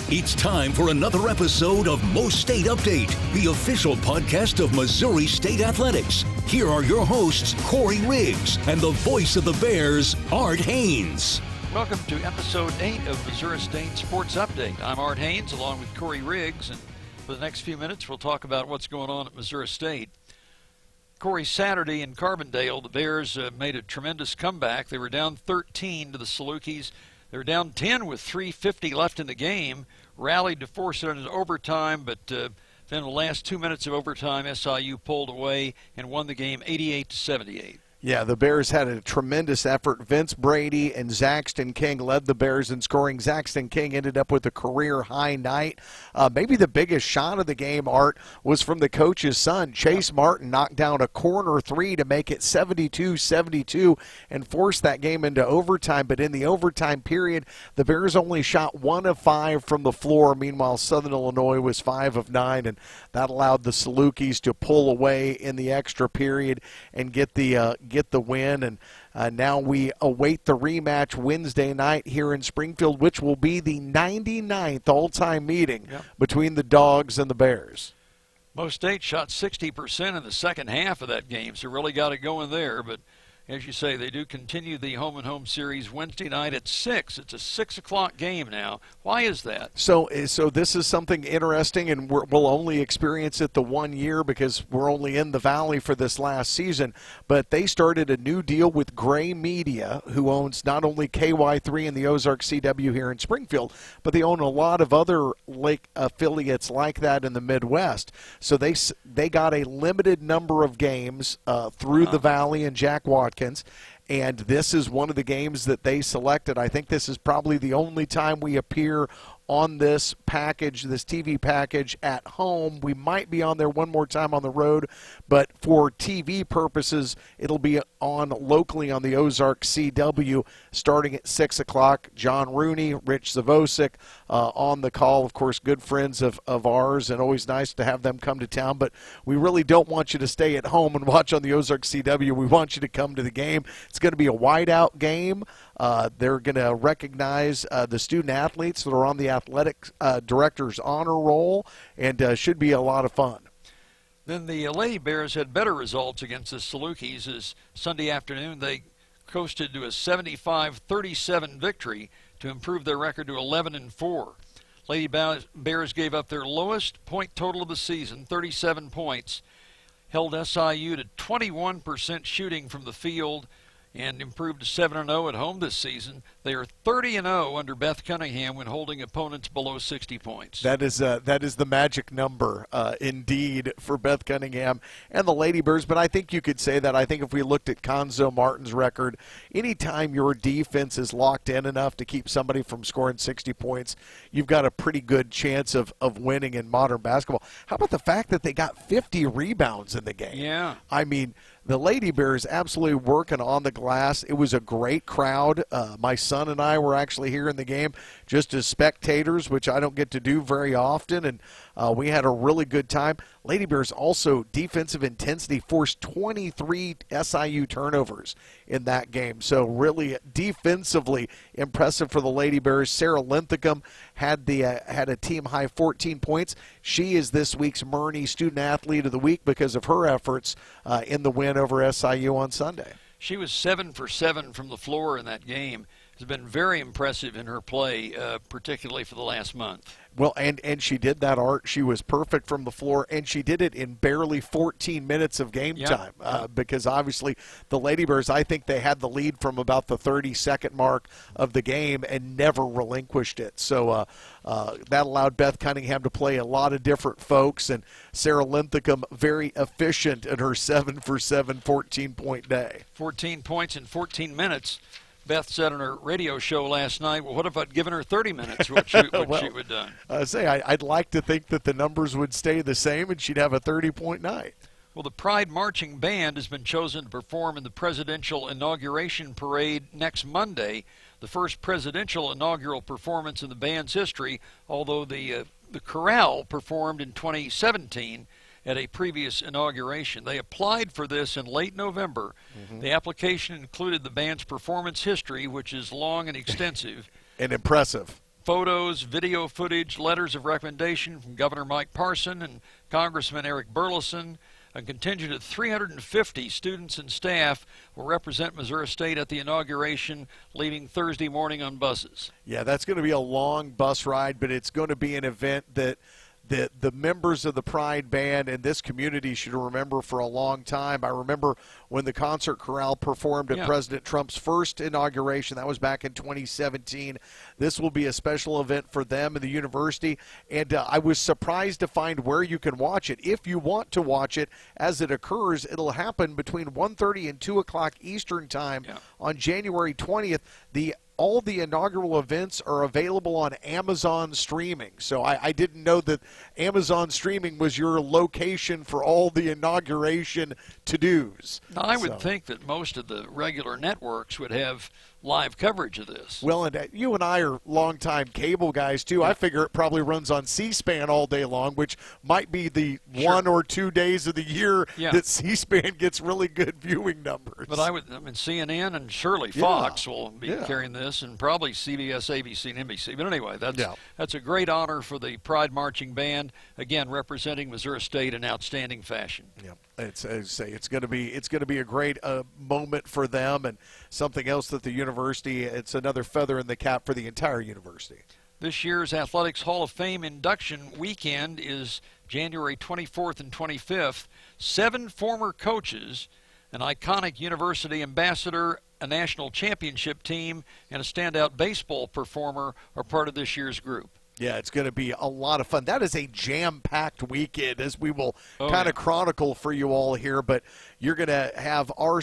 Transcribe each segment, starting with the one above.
It's time for another episode of MoState Update, the official podcast of Missouri State Athletics. Here are your hosts, Corey Riggs, and the voice of the Bears, Art Haynes. Welcome to episode 8 of Missouri State Sports Update. I'm Art Haynes along with Corey Riggs, and for the next few minutes we'll talk about what's going on at Missouri State. Corey, Saturday in Carbondale, the Bears made a tremendous comeback. They were down 13 to the Salukis. They were down 10 with 3:50 left in the game, rallied to force it into overtime, but then in the last 2 minutes of overtime, SIU pulled away and won the game 88-78. Yeah, the Bears had a tremendous effort. Vince Brady and Zaxton King led the Bears in scoring. Zaxton King ended up with a career-high night. Maybe the biggest shot of the game, Art, was from the coach's son. Chase Martin knocked down a corner three to make it 72-72 and force that game into overtime. But in the overtime period, the Bears only shot 1 of 5 from the floor. Meanwhile, Southern Illinois was 5 of 9, and that allowed the Salukis to pull away in the extra period and get the win. And now we await the rematch Wednesday night here in Springfield, which will be the 99th all-time meeting between the Dogs and the Bears. MoState shot 60% in the second half of that game, so really got it going there. But as you say, they do continue the home-and-home series Wednesday night at 6. It's a 6 o'clock game now. Why is that? So this is something interesting, and we'll only experience it the 1 year because we're only in the Valley for this last season. But they started a new deal with Gray Media, who owns not only KY3 and the Ozark CW here in Springfield, but they own a lot of other lake affiliates like that in the Midwest. So they got a limited number of games through the Valley and Jack Watkins. And this is one of the games that they selected. I think this is probably the only time we appear on this package, this TV package at home. We might be on there one more time on the road, but for TV purposes, it'll be on locally on the Ozark CW starting at 6 o'clock. John Rooney, Rich Zavosik on the call. Of course, good friends of ours, and always nice to have them come to town. But we really don't want you to stay at home and watch on the Ozark CW. We want you to come to the game. It's going to be a whiteout game. They're going to recognize the student athletes that are on the athletic director's honor roll, and should be a lot of fun. Then the Lady Bears had better results against the Salukis as Sunday afternoon they coasted to a 75-37 victory to improve their record to 11-4. Lady Bears gave up their lowest point total of the season, 37 points, held SIU to 21% shooting from the field, and improved to 7-0 at home this season. They are 30-0 under Beth Cunningham when holding opponents below 60 points. That is the magic number, indeed, for Beth Cunningham and the Lady Bears. But I think you could say that. I think if we looked at Conzo Martin's record, anytime your defense is locked in enough to keep somebody from scoring 60 points, you've got a pretty good chance of winning in modern basketball. How about the fact that they got 50 rebounds in the game? Yeah. I mean, the Lady Bears absolutely working on the glass. It was a great crowd. My son and I were actually here in the game just as spectators, which I don't get to do very often, and we had a really good time. Lady Bears also, defensive intensity, forced 23 SIU turnovers in that game. So really defensively impressive for the Lady Bears. Sarah Linthicum had a team-high 14 points. She is this week's Murney Student Athlete of the Week because of her efforts in the win over SIU on Sunday. She was 7 for 7 from the floor in that game. Has been very impressive in her play, particularly for the last month. Well, and she did that, Art. She was perfect from the floor, and she did it in barely 14 minutes of game time because obviously the Lady Bears, I think they had the lead from about the 30-second mark of the game and never relinquished it. So that allowed Beth Cunningham to play a lot of different folks, and Sarah Linthicum very efficient in her 7 for 7 14-point day. 14 points in 14 minutes. Beth said on her radio show last night, well, what if I'd given her 30 minutes? What she would have done? I'd like to think that the numbers would stay the same and she'd have a 30-point night. Well, the Pride Marching Band has been chosen to perform in the presidential inauguration parade next Monday, the first presidential inaugural performance in the band's history, although the chorale performed in 2017 at a previous inauguration. They applied for this in late November. The application included the band's performance history, which is long and extensive. And impressive. photos, video footage, letters of recommendation from Governor Mike Parson and Congressman Eric Burleson. A contingent of 350 students and staff will represent Missouri State at the inauguration, leaving Thursday morning on buses. Yeah, that's going to be a long bus ride, but it's going to be an event that the members of the Pride Band and this community should remember for a long time. I remember when the Concert Chorale performed at President Trump's first inauguration. That was back in 2017. This will be a special event for them and the university, and I was surprised to find where you can watch it. If you want to watch it as it occurs, it'll happen between 1:30 and 2 o'clock Eastern Time on January 20th. All the inaugural events are available on Amazon Streaming. So I didn't know that Amazon Streaming was your location for all the inauguration to-dos. Now, I would think that most of the regular networks would have live coverage of this. Well, and you and I are longtime cable guys, too. I figure it probably runs on C-SPAN all day long, which might be the 1 or 2 days of the year that C-SPAN gets really good viewing numbers. But CNN and surely Fox will be carrying this, and probably CBS, ABC, and NBC. But anyway, that's a great honor for the Pride Marching Band, again representing Missouri State in outstanding fashion. Yeah. It's going to be a great moment for them, and something else that the university, it's another feather in the cap for the entire university. This year's Athletics Hall of Fame induction weekend is January 24th and 25th. 7 former coaches, an iconic university ambassador, a national championship team, and a standout baseball performer are part of this year's group. Yeah, it's going to be a lot of fun. That is a jam-packed weekend, as we will kind of chronicle for you all here. But you're going to have our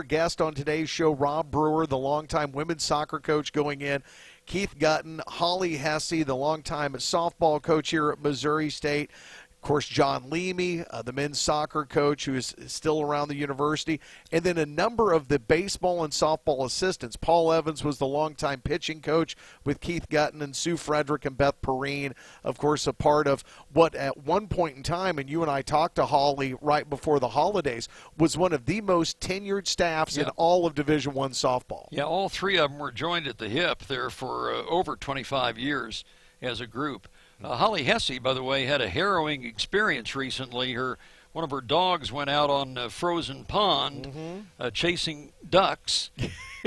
guest on today's show, Rob Brewer, the longtime women's soccer coach, going in. Keith Gutton, Holly Hesse, the longtime softball coach here at Missouri State. Of course, John Leamy, the men's soccer coach who is still around the university, and then a number of the baseball and softball assistants. Paul Evans was the longtime pitching coach with Keith Gutton, and Sue Frederick and Beth Perrine, of course, a part of what at one point in time, and you and I talked to Holly right before the holidays, was one of the most tenured staffs in all of Division I softball. Yeah, all 3 of them were joined at the hip there for over 25 years as a group. Holly Hesse, by the way, had a harrowing experience recently. One of her dogs went out on a frozen pond chasing ducks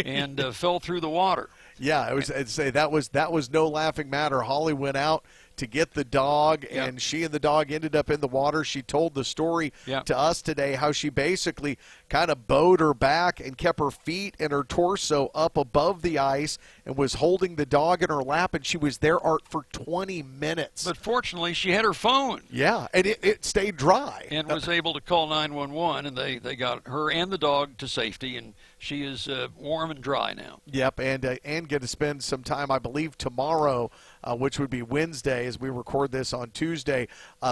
and fell through the water. Yeah, I'd say that was no laughing matter. Holly went out to get the dog, and she and the dog ended up in the water. She told the story to us today how she basically kind of bowed her back and kept her feet and her torso up above the ice and was holding the dog in her lap, and she was there, Art, for 20 minutes. But fortunately, she had her phone. Yeah, and it stayed dry. And was able to call 911, and they got her and the dog to safety, and she is warm and dry now. Yep, and get to spend some time, I believe, tomorrow, which would be Wednesday, as we record this on Tuesday,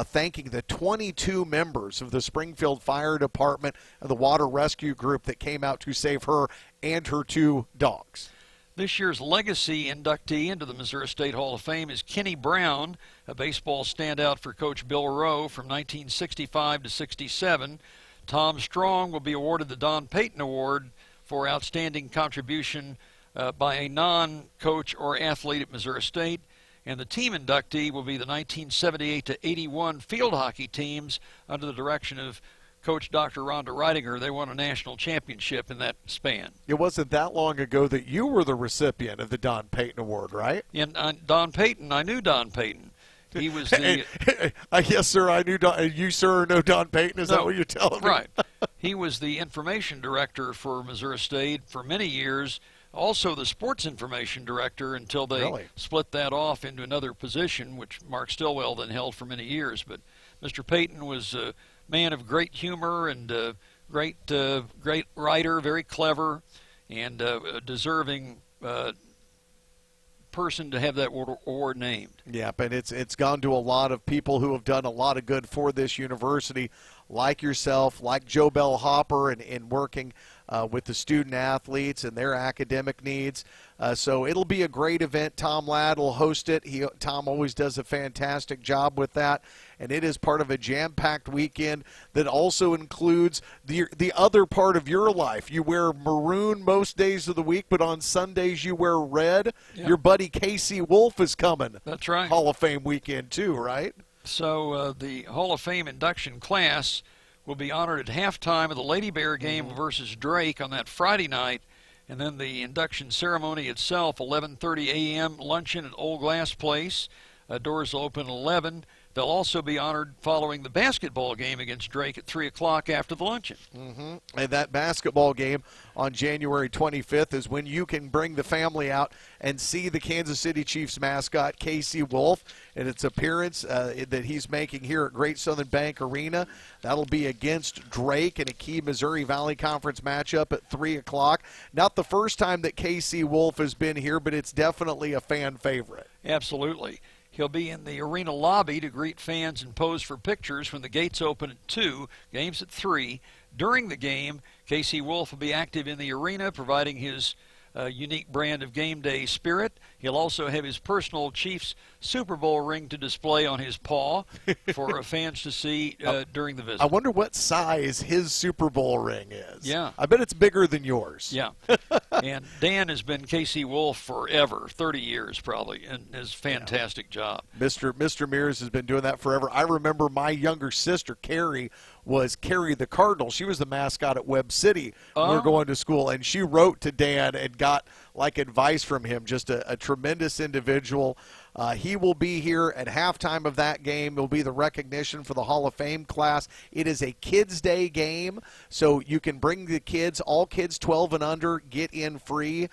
thanking the 22 members of the Springfield Fire Department and the Water Rescue Group that came out to save her and her 2 dogs. This year's legacy inductee into the Missouri State Hall of Fame is Kenny Brown, a baseball standout for Coach Bill Rowe from 1965 to 67. Tom Strong will be awarded the Don Payton Award for outstanding contribution by a non-coach or athlete at Missouri State. And the team inductee will be the 1978 to 81 field hockey teams under the direction of Coach Dr. Rhonda Reidinger. They won a national championship in that span. It wasn't that long ago that you were the recipient of the Don Payton Award, right? And Don Payton, I knew Don Payton. He was the... Yes, sir, I knew Don. You, sir, know Don Payton? Is that what you're telling me? Right. He was the information director for Missouri State for many years, also the sports information director until they split that off into another position, which Mark Stillwell then held for many years. But Mr. Payton was a man of great humor and great writer, very clever, and a deserving person to have that award named. Yeah, but it's gone to a lot of people who have done a lot of good for this university. like yourself, like Joe Bell Hopper, and working with the student athletes and their academic needs. So it'll be a great event. Tom Ladd will host it. Tom always does a fantastic job with that. And it is part of a jam-packed weekend that also includes the other part of your life. You wear maroon most days of the week, but on Sundays you wear red. Yeah. Your buddy Casey Wolf is coming. That's right. Hall of Fame weekend too, right? So the Hall of Fame induction class will be honored at halftime of the Lady Bear game versus Drake on that Friday night. And then the induction ceremony itself, 11:30 a.m., luncheon at Old Glass Place. Doors will open at 11. They'll also be honored following the basketball game against Drake at 3 o'clock after the luncheon. And that basketball game on January 25th is when you can bring the family out and see the Kansas City Chiefs mascot, Casey Wolf, and its appearance that he's making here at Great Southern Bank Arena. That'll be against Drake in a key Missouri Valley Conference matchup at 3 o'clock. Not the first time that Casey Wolf has been here, but it's definitely a fan favorite. Absolutely. He'll be in the arena lobby to greet fans and pose for pictures when the gates open at 2, games at 3. During the game, Casey Wolf will be active in the arena, providing his unique brand of game day spirit. He'll also have his personal Chiefs Super Bowl ring to display on his paw for fans to see during the visit. I wonder what size his Super Bowl ring is. Yeah. I bet it's bigger than yours. Yeah. And Dan has been Casey Wolf forever, 30 years probably, and does a fantastic job. Mr. Mears has been doing that forever. I remember my younger sister, Carrie, was Carrie the Cardinal. She was the mascot at Webb City when we were going to school, and she wrote to Dan and got advice from him. Just a tremendous individual. He will be here at halftime of that game. It will be the recognition for the Hall of Fame class. It is a Kids Day game, so you can bring the kids. All kids 12 and under get in free.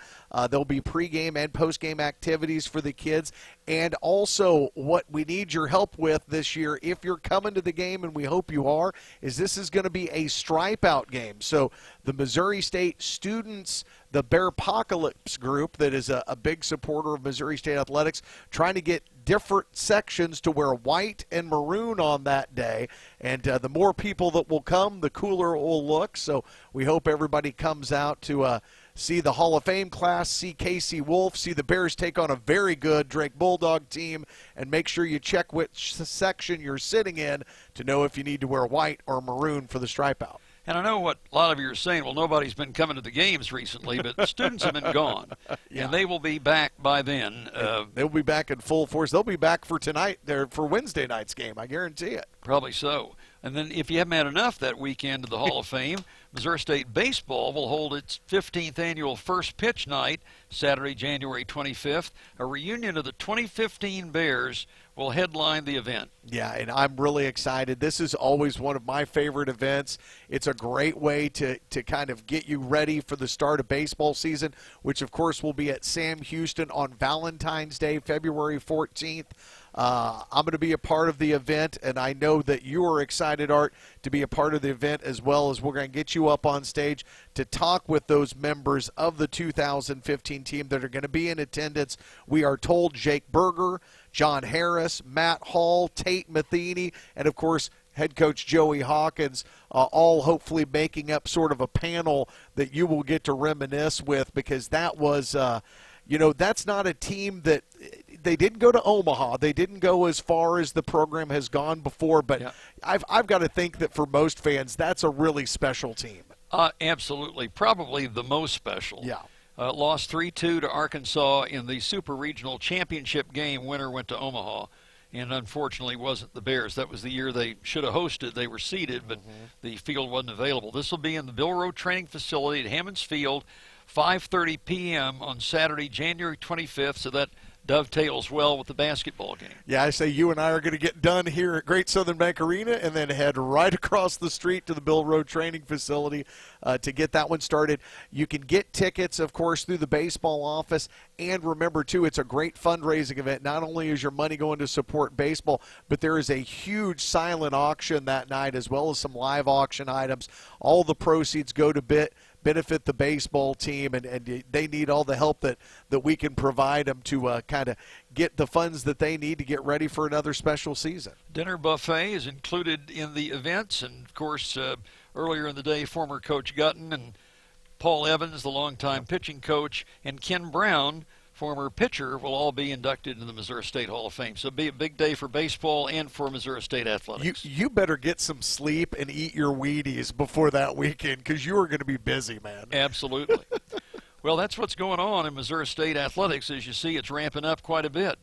There'll be pregame and postgame activities for the kids. And also, what we need your help with this year, if you're coming to the game, and we hope you are, is this is going to be a stripe-out game. So the Missouri State students, the Bearpocalypse group that is a big supporter of Missouri State athletics, trying to get different sections to wear white and maroon on that day. And the more people that will come, the cooler it will look. So we hope everybody comes out to see the Hall of Fame class, see Casey Wolf, see the Bears take on a very good Drake Bulldog team, and make sure you check which section you're sitting in to know if you need to wear white or maroon for the stripe out. And I know what a lot of you are saying, well, nobody's been coming to the games recently, but students have been gone, and they will be back by then. They'll be back in full force. They'll be back for tonight, for Wednesday night's game, I guarantee it. Probably so. And then if you haven't had enough that weekend of the Hall of Fame, Missouri State Baseball will hold its 15th annual First Pitch Night, Saturday, January 25th. A reunion of the 2015 Bears will headline the event. Yeah, and I'm really excited. This is always one of my favorite events. It's a great way to kind of get you ready for the start of baseball season, which, of course, will be at Sam Houston on Valentine's Day, February 14th. I'm going to be a part of the event, and I know that you are excited, Art, to be a part of the event, as well as we're going to get you up on stage to talk with those members of the 2015 team that are going to be in attendance. We are told Jake Berger, John Harris, Matt Hall, Tate Matheny, and, of course, head coach Joey Hawkins, all hopefully making up sort of a panel that you will get to reminisce with, because that was, that's not a team that – they didn't go to Omaha. They didn't go as far as the program has gone before, but I've got to think that for most fans, that's a really special team. Absolutely. Probably the most special. Yeah. Lost 3-2 to Arkansas in the Super Regional Championship game. Winner went to Omaha, and unfortunately wasn't the Bears. That was the year they should have hosted. They were seeded, but the field wasn't available. This will be in the Bill Road Training Facility at Hammonds Field, 5:30 p.m. on Saturday, January 25th, so that dovetails well with the basketball game. Yeah, I say you and I are going to get done here at Great Southern Bank Arena and then head right across the street to the Bill Road Training Facility to get that one started. You can get tickets, of course, through the baseball office. And remember, too, it's a great fundraising event. Not only is your money going to support baseball, but there is a huge silent auction that night, as well as some live auction items. All the proceeds go to benefit the baseball team, and they need all the help that we can provide them to kind of get the funds that they need to get ready for another special season. Dinner buffet is included in the events, and of course, earlier in the day, former Coach Gutton and Paul Evans, the longtime pitching coach, and Ken Brown, former pitcher, will all be inducted into the Missouri State Hall of Fame. So it'll be a big day for baseball and for Missouri State athletics. You better get some sleep and eat your Wheaties before that weekend, because you are going to be busy, man. Absolutely. Well, that's what's going on in Missouri State athletics. As you see, it's ramping up quite a bit.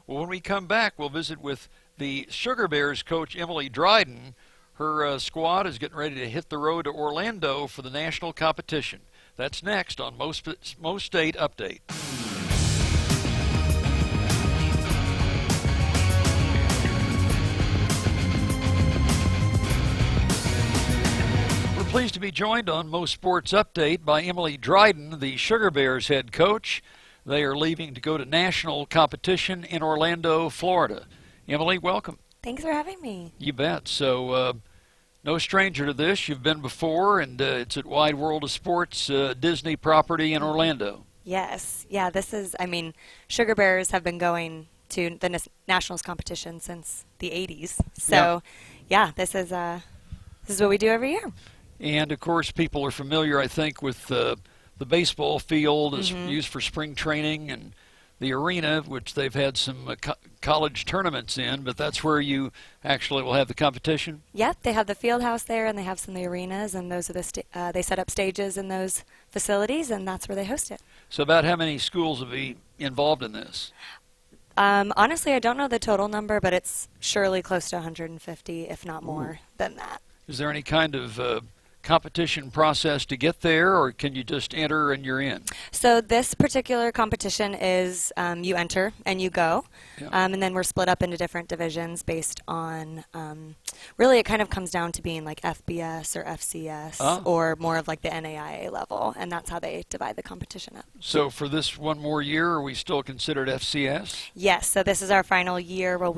Well, when we come back, we'll visit with the Sugar Bears coach, Emily Dryden. Her squad is getting ready to hit the road to Orlando for the national competition. That's next on MoState Update. We're pleased to be joined on Mo Sports Update by Emily Dryden, the Sugar Bears head coach. They are leaving to go to national competition in Orlando, Florida. Emily, welcome. Thanks for having me. You bet. So, no stranger to this. You've been before, and it's at Wide World of Sports, Disney property in Orlando. Yes. Yeah, this is, Sugar Bears have been going to the Nationals competition since the 80s. So, yeah, this is what we do every year. And, of course, people are familiar, I think, with the baseball field is used for spring training, and the arena, which they've had some college tournaments in, but that's where you actually will have the competition? Yep, they have the field house there, and they have some of the arenas, and those are they set up stages in those facilities, and that's where they host it. So about how many schools will be involved in this? Honestly, I don't know the total number, but it's surely close to 150, if not more than that. Is there any kind of competition process to get there, or can you just enter and you're in? So this particular competition is you enter and you go, and then we're split up into different divisions based on, really it kind of comes down to being like FBS or FCS or more of like the NAIA level, and that's how they divide the competition up. So for this one more year, are we still considered FCS? Yes, so this is our final year where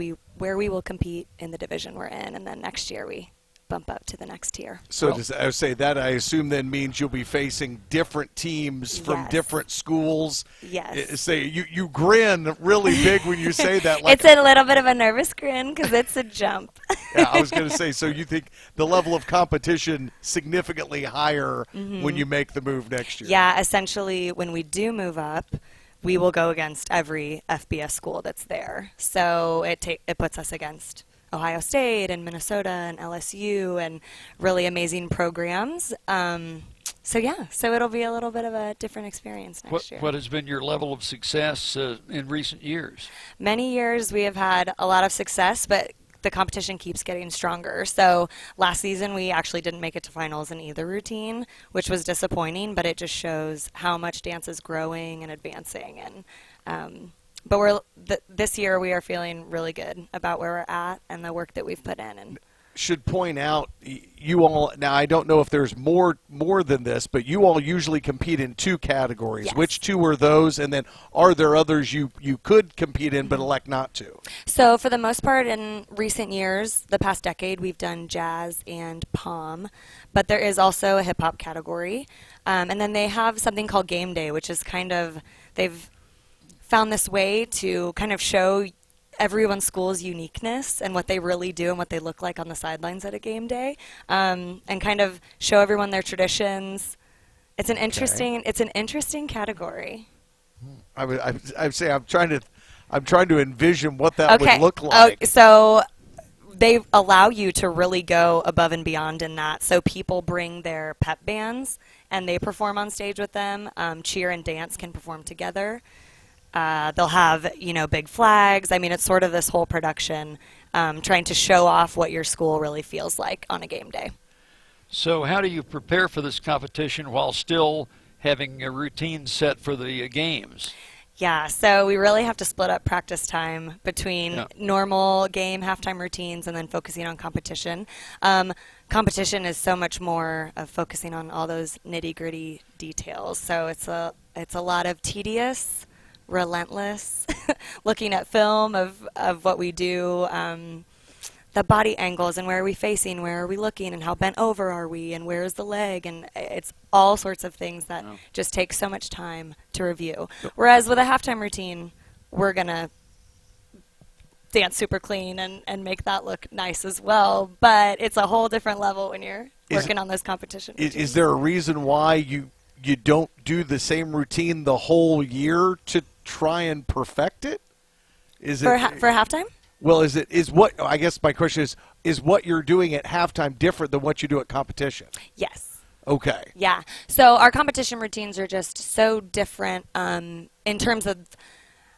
we will compete in the division we're in, and then next year we bump up to the next tier. So I say that I assume then means you'll be facing different teams from different schools. Yes. Say you grin really big when you say that. Like it's a little bit of a nervous grin because it's a jump. Yeah, I was going to say, so you think the level of competition significantly higher when you make the move next year? Yeah, essentially when we do move up, we will go against every FBS school that's there. So it puts us against Ohio State and Minnesota and LSU and really amazing programs. So it'll be a little bit of a different experience next year. What has been your level of success in recent years? Many years we have had a lot of success, but the competition keeps getting stronger. So last season we actually didn't make it to finals in either routine, which was disappointing, but it just shows how much dance is growing and advancing. And but this year we are feeling really good about where we're at and the work that we've put in. And should point out, you all, now I don't know if there's more than this, but you all usually compete in two categories. Yes. Which two are those? And then are there others you could compete in but elect not to? So for the most part in recent years, the past decade, we've done jazz and pom, but there is also a hip-hop category. And then they have something called game day, which is they've found this way to kind of show everyone's school's uniqueness and what they really do and what they look like on the sidelines at a game day, and kind of show everyone their traditions. It's an interesting category. I'd say I'm trying to envision what that would look like. So they allow you to really go above and beyond in that. So people bring their pep bands and they perform on stage with them. Cheer and dance can perform together. They'll have, big flags. It's sort of this whole production trying to show off what your school really feels like on a game day. So how do you prepare for this competition while still having a routine set for the games? Yeah, so we really have to split up practice time between normal game halftime routines and then focusing on competition. Competition is so much more of focusing on all those nitty-gritty details. So it's a lot of tedious, relentless looking at film of what we do. the body angles and where are we facing, where are we looking, and how bent over are we, and where is the leg, and it's all sorts of things that just take so much time to review. Whereas with a halftime routine, we're going to dance super clean and make that look nice as well, but it's a whole different level when you're working on those competition routines. Is there a reason why you don't do the same routine the whole year to try and perfect it? For halftime? Well, I guess my question is what you're doing at halftime different than what you do at competition? Yes. Okay. Yeah. So our competition routines are just so different in terms of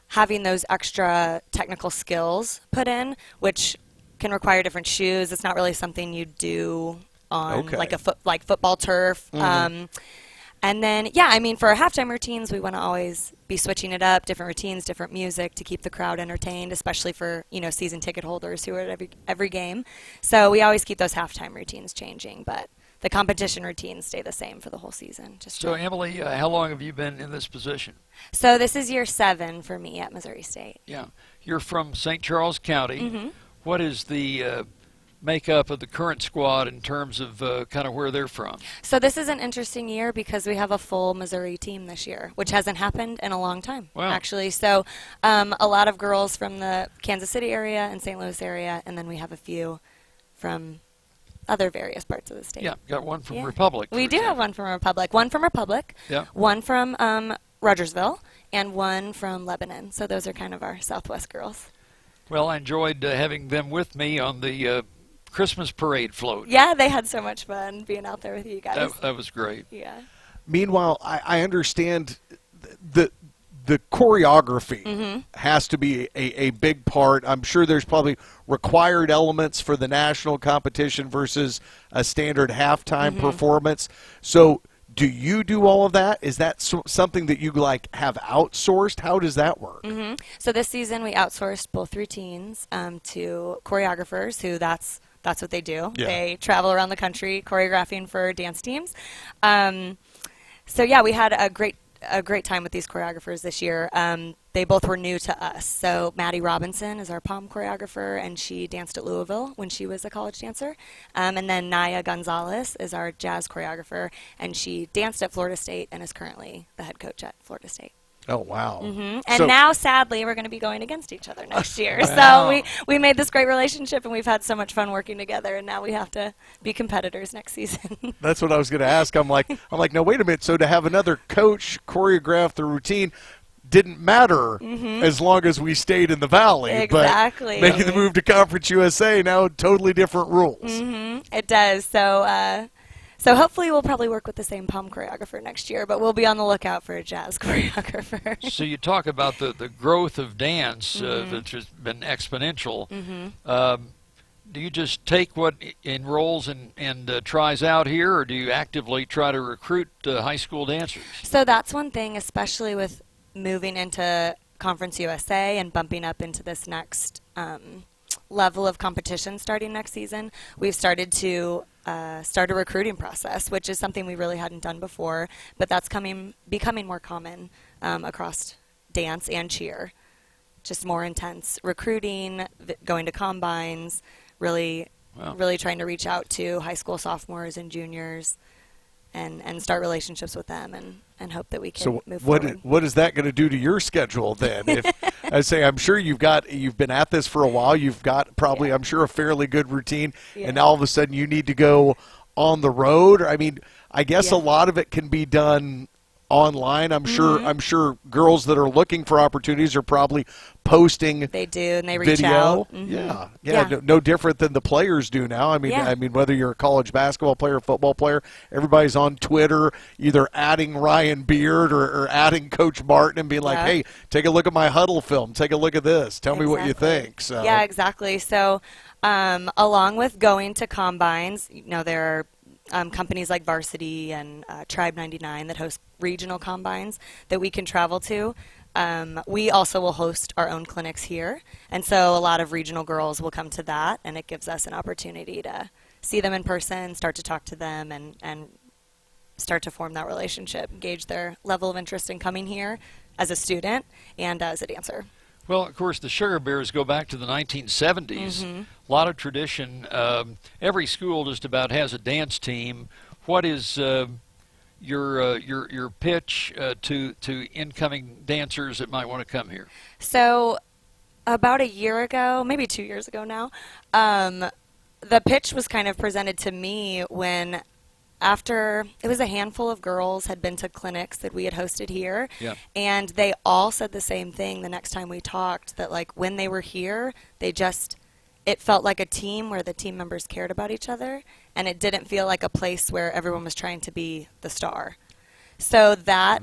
having those extra technical skills put in, which can require different shoes. It's not really something you do on like football turf. Mm-hmm. And then, for our halftime routines, we want to always be switching it up, different routines, different music to keep the crowd entertained, especially for, season ticket holders who are at every game. So we always keep those halftime routines changing, but the competition routines stay the same for the whole season. So, Emily, how long have you been in this position? So this is year 7 for me at Missouri State. Yeah. You're from St. Charles County. Mm-hmm. What is the makeup of the current squad in terms of kind of where they're from? So this is an interesting year because we have a full Missouri team this year, which hasn't happened in a long time, actually. So a lot of girls from the Kansas City area and St. Louis area, and then we have a few from other various parts of the state. Yeah, got one from Republic. We do have one from Republic. One from Republic, one from Rogersville, and one from Lebanon. So those are kind of our Southwest girls. Well, I enjoyed having them with me on the Christmas parade float. Yeah, they had so much fun being out there with you guys. That was great. Yeah. Meanwhile, I understand the choreography has to be a big part. I'm sure there's probably required elements for the national competition versus a standard halftime performance. So do you do all of that? Is that something that you have outsourced? How does that work? So this season we outsourced both routines to choreographers who that's what they do. Yeah. They travel around the country choreographing for dance teams. We had a great time with these choreographers this year. They both were new to us. So Maddie Robinson is our pom choreographer, and she danced at Louisville when she was a college dancer. And then Naya Gonzalez is our jazz choreographer, and she danced at Florida State and is currently the head coach at Florida State. Oh, wow. And now, sadly, we're going to be going against each other next year. Wow. So we made this great relationship, and we've had so much fun working together, and now we have to be competitors next season. That's what I was going to ask. I'm like, no, wait a minute. So to have another coach choreograph the routine didn't matter as long as we stayed in the Valley. Exactly. But making the move to Conference USA, now totally different rules. It does. So hopefully we'll probably work with the same pom choreographer next year, but we'll be on the lookout for a jazz choreographer. So you talk about the growth of dance that's just been exponential. Do you just take what enrolls and tries out here, or do you actively try to recruit high school dancers? So that's one thing, especially with moving into Conference USA and bumping up into this next level of competition starting next season. We've started to start a recruiting process, which is something we really hadn't done before, but that's becoming more common across dance and cheer. Just more intense recruiting, going to combines, really trying to reach out to high school sophomores and juniors and start relationships with them and hope that we can move forward. What is that going to do to your schedule then? I'm sure you've been at this for a while. You've got probably, I'm sure, a fairly good routine, and now all of a sudden you need to go on the road. I mean, I guess a lot of it can be done online. I'm sure girls that are looking for opportunities are probably posting. They do, and they reach video. out. Yeah. No different than the players do now. I mean, whether you're a college basketball player, football player, everybody's on Twitter, either adding Ryan Beard or adding Coach Martin and being like, "Hey, take a look at my huddle film. Take a look at this. Tell me what you think." So yeah, exactly. So along with going to combines, there are companies like Varsity and Tribe 99 that host regional combines that we can travel to. We also will host our own clinics here, and so a lot of regional girls will come to that, and it gives us an opportunity to see them in person, start to talk to them, and start to form that relationship, gauge their level of interest in coming here as a student and as a dancer. Well, of course, the Sugar Bears go back to the 1970s. lot of tradition. Every school just about has a dance team. What is your pitch to incoming dancers that might want to come here? So about a year ago, maybe 2 years ago now, the pitch was kind of presented to me when after it was a handful of girls had been to clinics that we had hosted here, Yeah. and they all said the same thing the next time we talked, that like when they were here, it felt like a team where the team members cared about each other, and it didn't feel like a place where everyone was trying to be the star. So that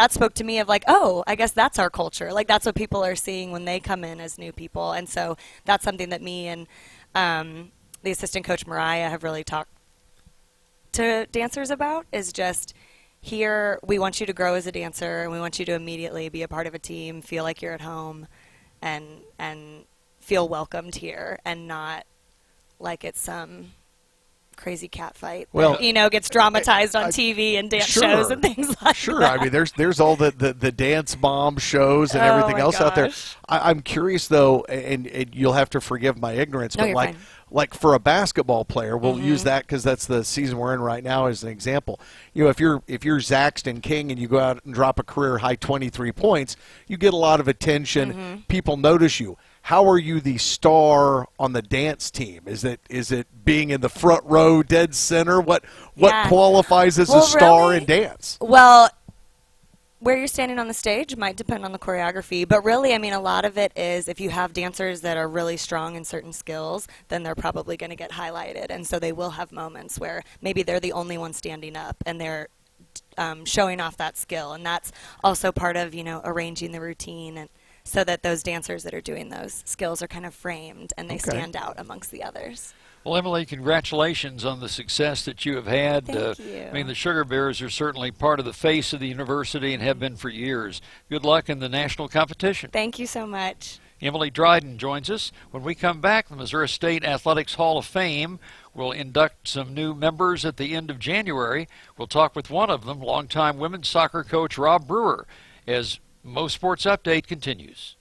spoke to me of like, oh, I guess that's our culture. Like that's what people are seeing when they come in as new people. And so that's something that me and the assistant coach Mariah have really talked to dancers about, is just here we want you to grow as a dancer, and we want you to immediately be a part of a team, feel like you're at home, and feel welcomed here, and not like it's some crazy cat fight that, gets dramatized on TV and dance shows and things like that. Sure, I mean, there's all the Dance Mom shows and everything else out there. I'm curious, though, and you'll have to forgive my ignorance, but like for a basketball player, we'll use that because that's the season we're in right now as an example. If you're Zaxton King and you go out and drop a career high 23 points, you get a lot of attention. People notice you. How are you the star on the dance team? Is it being in the front row, dead center? What qualifies as a star in dance? Well, where you're standing on the stage might depend on the choreography, but really, I mean, a lot of it is if you have dancers that are really strong in certain skills, then they're probably going to get highlighted, and so they will have moments where maybe they're the only one standing up and they're showing off that skill, and that's also part of arranging the routine, and so that those dancers that are doing those skills are kind of framed and they stand out amongst the others. Well, Emily, congratulations on the success that you have had. Thank you. I mean, the Sugar Bears are certainly part of the face of the university and have been for years. Good luck in the national competition. Thank you so much. Emily Dryden joins us. When we come back, the Missouri State Athletics Hall of Fame will induct some new members at the end of January. We'll talk with one of them, longtime women's soccer coach Rob Brewer, as MoSports Update continues.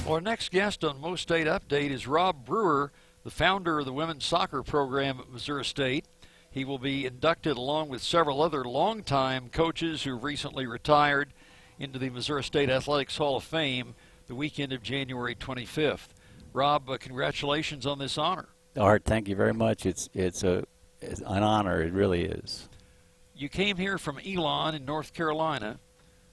Our next guest on MoState Update is Rob Brewer, the founder of the women's soccer program at Missouri State. He will be inducted along with several other longtime coaches who recently retired into the Missouri State Athletics Hall of Fame the weekend of January 25th. Rob, congratulations on this honor. Art, thank you very much. It's an honor. It really is. You came here from Elon in North Carolina.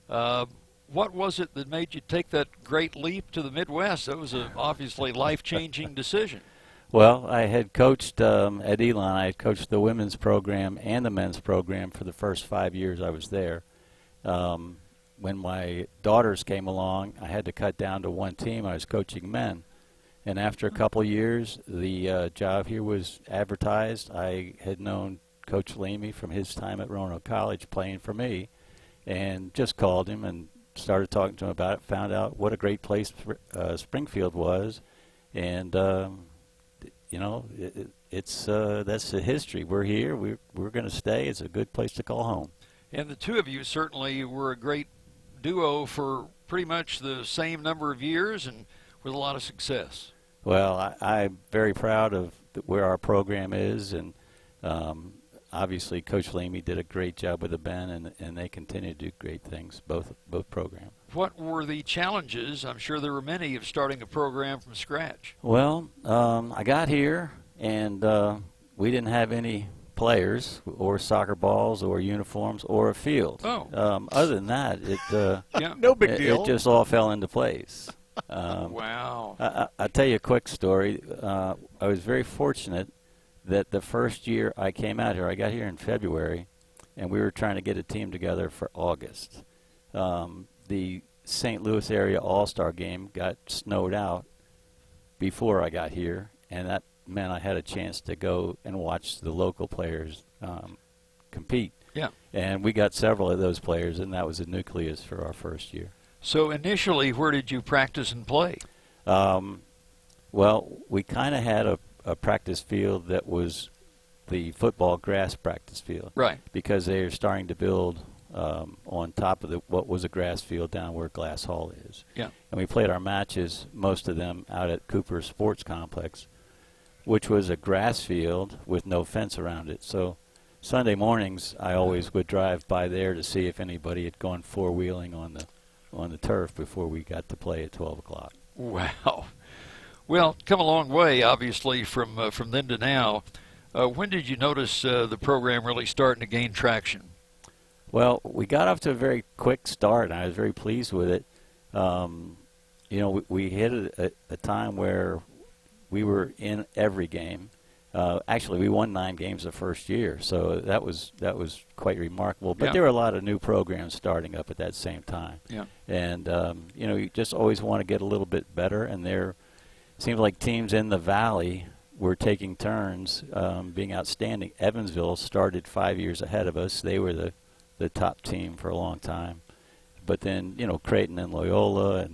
What was it that made you take that great leap to the Midwest? That was a obviously life-changing decision. Well, I had coached at Elon. I had coached the women's program and the men's program for the first 5 years I was there. When my daughters came along, I had to cut down to one team. I was coaching men. And after a couple of years, the job here was advertised. I had known Coach Leamy from his time at Roanoke College playing for me, and just called him and started talking to him about it, found out what a great place Springfield was, and that's the history. We're here. We're going to stay. It's a good place to call home. And the two of you certainly were a great duo for pretty much the same number of years and with a lot of success. Well, I'm very proud of where our program is, and obviously Coach Leamy did a great job with the Ben, and they continue to do great things, both programs. What were the challenges? I'm sure there were many of starting a program from scratch. Well, I got here, and we didn't have any players or soccer balls or uniforms or a field. Oh. Other than that, no big deal. It just all fell into place. Wow. I'll tell you a quick story. I was very fortunate that the first year I came out here, I got here in February, and we were trying to get a team together for August. The St. Louis area All-Star game got snowed out before I got here, and that meant I had a chance to go and watch the local players compete. Yeah. And we got several of those players, and that was the nucleus for our first year. So initially, where did you practice and play? Well, we kind of had a practice field that was the football grass practice field. Right. Because they are starting to build on top of what was a grass field down where Glass Hall is. Yeah. And we played our matches, most of them, out at Cooper Sports Complex, which was a grass field with no fence around it. So Sunday mornings, I always would drive by there to see if anybody had gone four-wheeling on the turf before we got to play at 12 o'clock. Wow. Well, come a long way, obviously, from then to now. When did you notice the program really starting to gain traction? Well, we got off to a very quick start, and I was very pleased with it. We hit a time where we were in every game. Actually, we won 9 games the first year, so that was quite remarkable. But Yeah. there were a lot of new programs starting up at that same time. Yeah. And, you just always want to get a little bit better, and there seems like teams in the Valley were taking turns being outstanding. Evansville started 5 years ahead of us. They were the top team for a long time. But then, Creighton and Loyola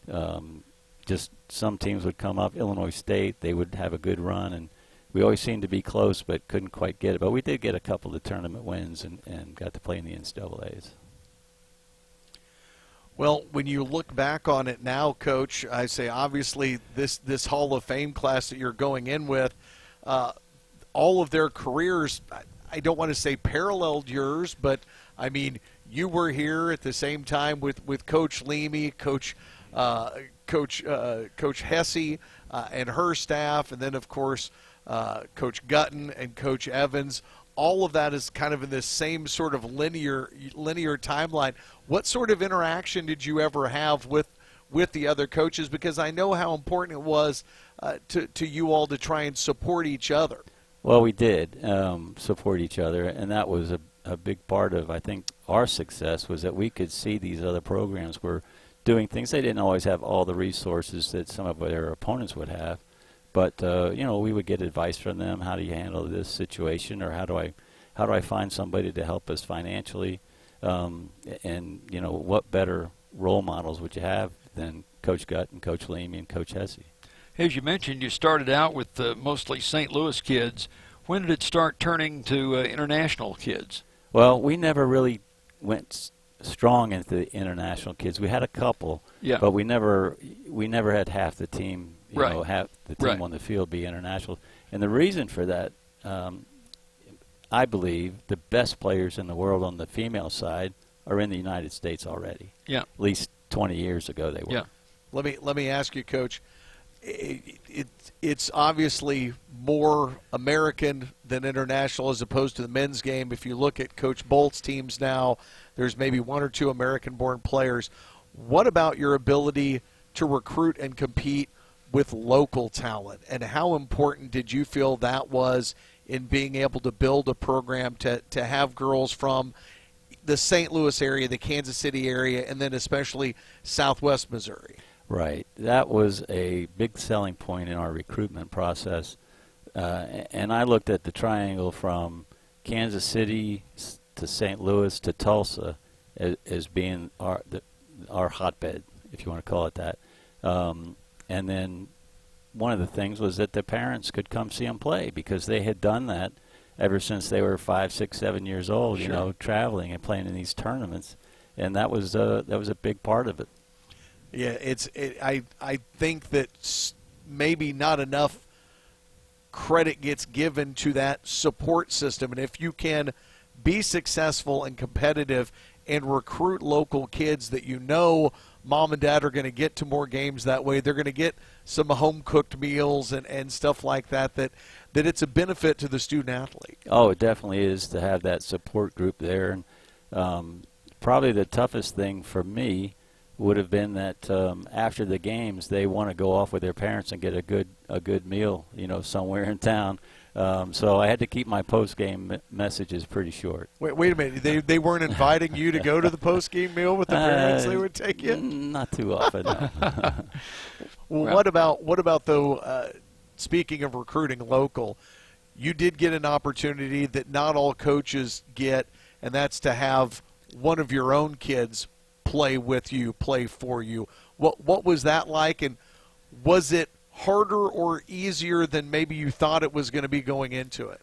and just some teams would come up. Illinois State, they would have a good run, and we always seemed to be close but couldn't quite get it. But we did get a couple of tournament wins and got to play in the NCAAs. Well, when you look back on it now, Coach, I say obviously this Hall of Fame class that you're going in with, all of their careers, I don't want to say paralleled yours, but, I mean, you were here at the same time with Coach Leamy, Coach Hesse and her staff, and then, of course, Coach Gutton and Coach Evans. All of that is kind of in this same sort of linear timeline. What sort of interaction did you ever have with the other coaches? Because I know how important it was to you all to try and support each other. Well, we did support each other, and that was a big part of, I think, our success was that we could see these other programs were doing things. They didn't always have all the resources that some of their opponents would have. But we would get advice from them. How do you handle this situation, or how do I find somebody to help us financially? And what better role models would you have than Coach Gutt and Coach Leamy and Coach Hesse? As you mentioned, you started out with mostly St. Louis kids. When did it start turning to international kids? Well, we never really went strong into the international kids. We had a couple, but we never had half the team. Have the team on the field be international. And the reason for that, I believe, the best players in the world on the female side are in the United States already. Yeah. At least 20 years ago they were. Yeah. Let me ask you, Coach. It's obviously more American than international as opposed to the men's game. If you look at Coach Bolt's teams now, there's maybe 1 or 2 American-born players. What about your ability to recruit and compete with local talent, and how important did you feel that was in being able to build a program to have girls from the St. Louis area, the Kansas City area, and then especially Southwest Missouri? Right. That was a big selling point in our recruitment process. And I looked at the triangle from Kansas City to St. Louis to Tulsa as being our hotbed, if you want to call it that. And then one of the things was that the parents could come see them play because they had done that ever since they were 5, 6, 7 years old, Sure. Traveling and playing in these tournaments. And that was a big part of it. Yeah, I think that maybe not enough credit gets given to that support system. And if you can be successful and competitive and recruit local kids that mom and dad are going to get to more games that way, they're going to get some home-cooked meals and stuff like that it's a benefit to the student-athlete. Oh, it definitely is to have that support group there. And probably the toughest thing for me would have been that after the games they want to go off with their parents and get a good meal, somewhere in town. So I had to keep my post-game messages pretty short. Wait a minute. They weren't inviting you to go to the post-game meal with the parents they would take you? Not too often. No. Well, what about though, speaking of recruiting local, you did get an opportunity that not all coaches get, and that's to have one of your own kids play with you, play for you. What was that like, and was it harder or easier than maybe you thought it was going to be going into it?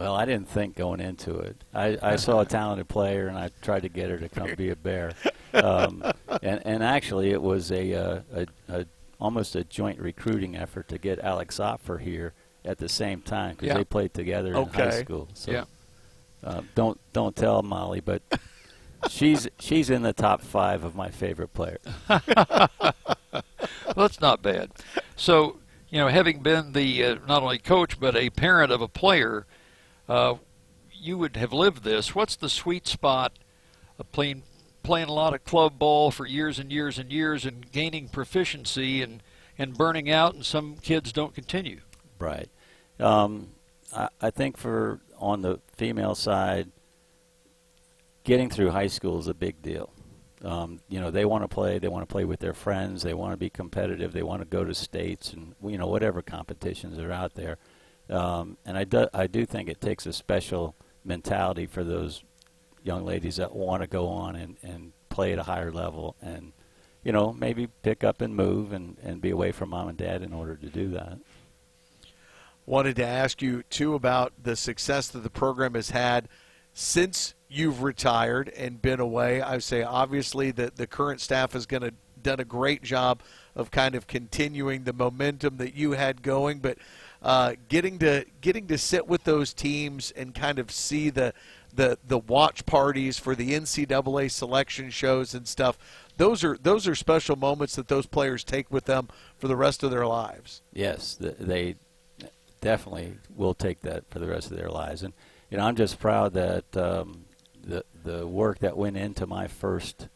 Well, I didn't think going into it. I saw a talented player, and I tried to get her to come be a Bear. And actually, it was almost a joint recruiting effort to get Alex Opfer here at the same time because they played together in high school. So, don't tell Molly, but she's in the top 5 of my favorite players. Well, that's not bad. So, having been the not only coach but a parent of a player, you would have lived this. What's the sweet spot of playing a lot of club ball for years and years and years and gaining proficiency and burning out, and some kids don't continue? Right. I think on the female side, getting through high school is a big deal. They want to play. They want to play with their friends. They want to be competitive. They want to go to states and whatever competitions are out there. And I do think it takes a special mentality for those young ladies that want to go on and play at a higher level and, maybe pick up and move and be away from mom and dad in order to do that. Wanted to ask you, too, about the success that the program has had since you've retired and been away. I would say, obviously, that the current staff has done a great job of kind of continuing the momentum that you had going, but getting to sit with those teams and kind of see the watch parties for the NCAA selection shows and stuff. Those are special moments that those players take with them for the rest of their lives. Yes, they definitely will take that for the rest of their lives. And I'm just proud that the work that went into my first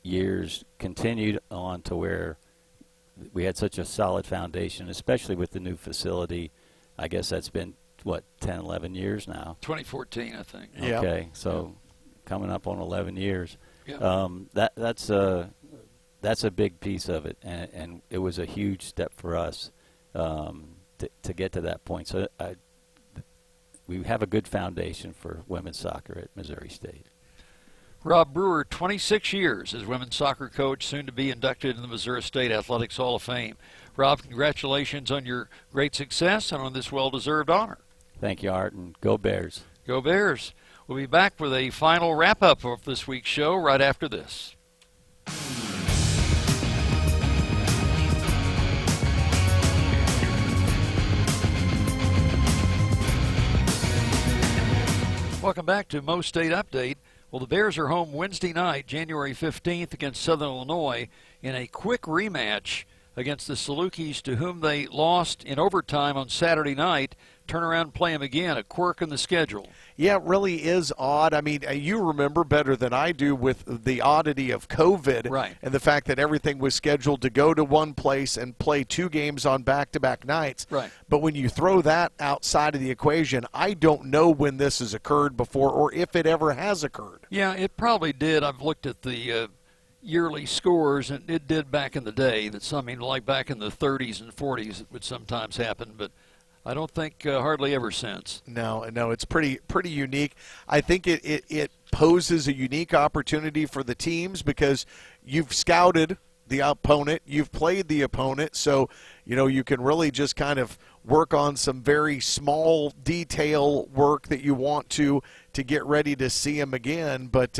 years continued on to where we had such a solid foundation, especially with the new facility. I guess that's been, 10, 11 years now? 2014, I think. Okay, so coming up on 11 years. Yeah. That's a big piece of it, and it was a huge step for us to get to that point. So we have a good foundation for women's soccer at Missouri State. Rob Brewer, 26 years as women's soccer coach, soon to be inducted in the Missouri State Athletics Hall of Fame. Rob, congratulations on your great success and on this well-deserved honor. Thank you, Art, and go Bears. Go Bears. We'll be back with a final wrap-up of this week's show right after this. Welcome back to MoState Update. Well, the Bears are home Wednesday night, January 15th, against Southern Illinois in a quick rematch against the Salukis, to whom they lost in overtime on Saturday night. Turn around and play them again, a quirk in the schedule. Yeah, it really is odd. I mean, you remember better than I do with the oddity of COVID, right, and the fact that everything was scheduled to go to one place and play 2 games on back-to-back nights. Right. But when you throw that outside of the equation, I don't know when this has occurred before or if it ever has occurred. Yeah, it probably did. I've looked at the yearly scores, and it did back in the day. Like back in the 30s and 40s, it would sometimes happen, but I don't think hardly ever since. No, it's pretty unique. I think it poses a unique opportunity for the teams because you've scouted the opponent, you've played the opponent, so you can really just kind of work on some very small detail work that you want to get ready to see them again. But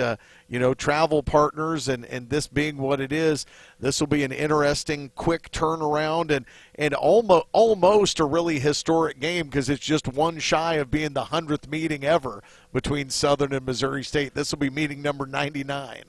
travel partners and this being what it is, this will be an interesting quick turnaround and almost a really historic game because it's just one shy of being the 100th meeting ever between Southern and Missouri State. This will be meeting number 99.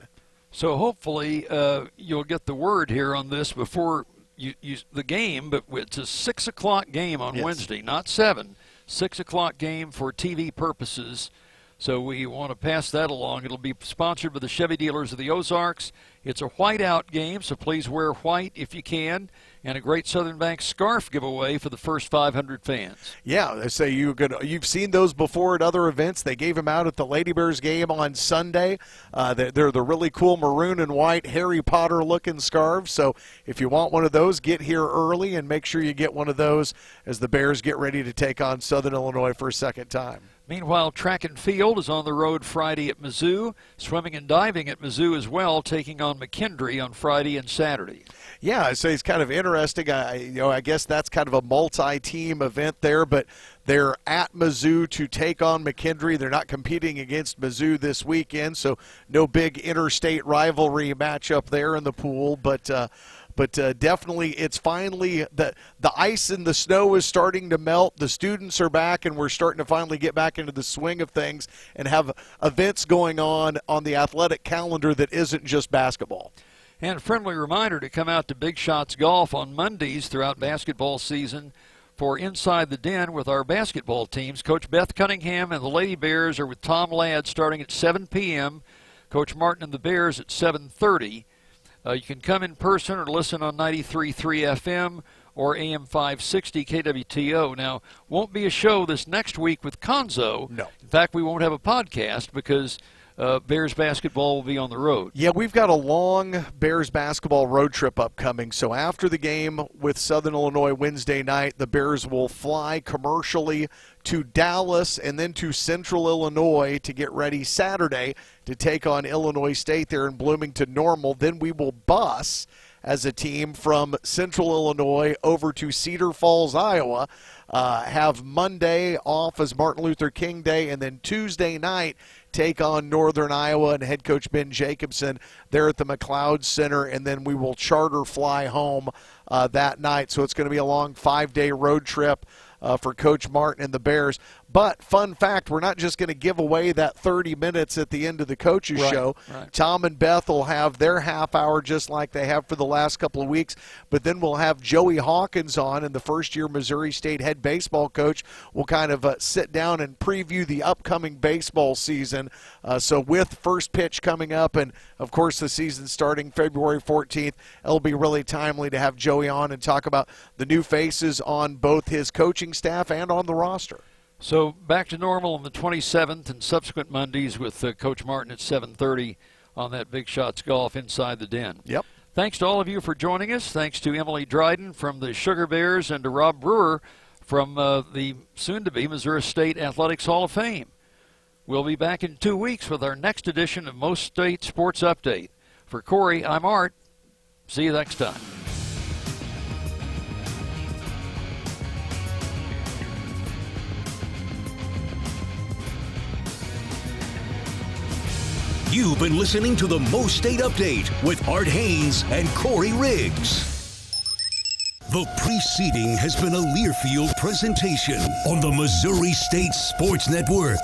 So hopefully you'll get the word here on this before the game, but it's a 6 o'clock game on Wednesday, not 7. 6 o'clock game for TV purposes. So we want to pass that along. It'll be sponsored by the Chevy dealers of the Ozarks. It's a whiteout game, so please wear white if you can. And a great Southern Bank scarf giveaway for the first 500 fans. Yeah, they say you've seen those before at other events. They gave them out at the Lady Bears game on Sunday. They're the really cool maroon and white Harry Potter-looking scarves. So if you want one of those, get here early and make sure you get one of those as the Bears get ready to take on Southern Illinois for a second time. Meanwhile, track and field is on the road Friday at Mizzou. Swimming and diving at Mizzou as well, taking on McKendree on Friday and Saturday. Yeah, I say it's kind of interesting. I guess that's kind of a multi-team event there, but They're at Mizzou to take on McKendree. They're not competing against Mizzou this weekend, so no big interstate rivalry matchup there in the pool. But definitely it's finally the ice and the snow is starting to melt. The students are back, and we're starting to finally get back into the swing of things and have events going on the athletic calendar that isn't just basketball. And a friendly reminder to come out to Big Shots Golf on Mondays throughout basketball season for Inside the Den with our basketball teams. Coach Beth Cunningham and the Lady Bears are with Tom Ladd starting at 7 p.m. Coach Martin and the Bears at 7:30. You can come in person or listen on 93.3 FM or AM 560 KWTO. Now, won't be a show this next week with Conzo. No. In fact, we won't have a podcast because Bears basketball will be on the road. Yeah, we've got a long Bears basketball road trip upcoming. So after the game with Southern Illinois Wednesday night, the Bears will fly commercially to Dallas and then to Central Illinois to get ready Saturday to take on Illinois State there in Bloomington Normal. Then we will bus as a team from Central Illinois over to Cedar Falls, Iowa. Have Monday off as Martin Luther King Day, and then Tuesday night take on Northern Iowa and head coach Ben Jacobson there at the McLeod Center, and then we will charter fly home that night. So it's going to be a long 5-day road trip for Coach Martin and the Bears. But fun fact, we're not just going to give away that 30 minutes at the end of the coaches show. Right. Tom and Beth will have their half hour just like they have for the last couple of weeks. But then we'll have Joey Hawkins on, and the first-year Missouri State head baseball coach will kind of sit down and preview the upcoming baseball season. So with first pitch coming up and, of course, the season starting February 14th, it'll be really timely to have Joey on and talk about the new faces on both his coaching staff and on the roster. So back to normal on the 27th and subsequent Mondays with Coach Martin at 7:30 on that Big Shots Golf Inside the Den. Yep. Thanks to all of you for joining us. Thanks to Emily Dryden from the Sugar Bears and to Rob Brewer from the soon-to-be Missouri State Athletics Hall of Fame. We'll be back in 2 weeks with our next edition of MoState Sports Update. For Corey, I'm Art. See you next time. You've been listening to the MoState Update with Art Haynes and Corey Riggs. The preceding has been a Learfield presentation on the Missouri State Sports Network.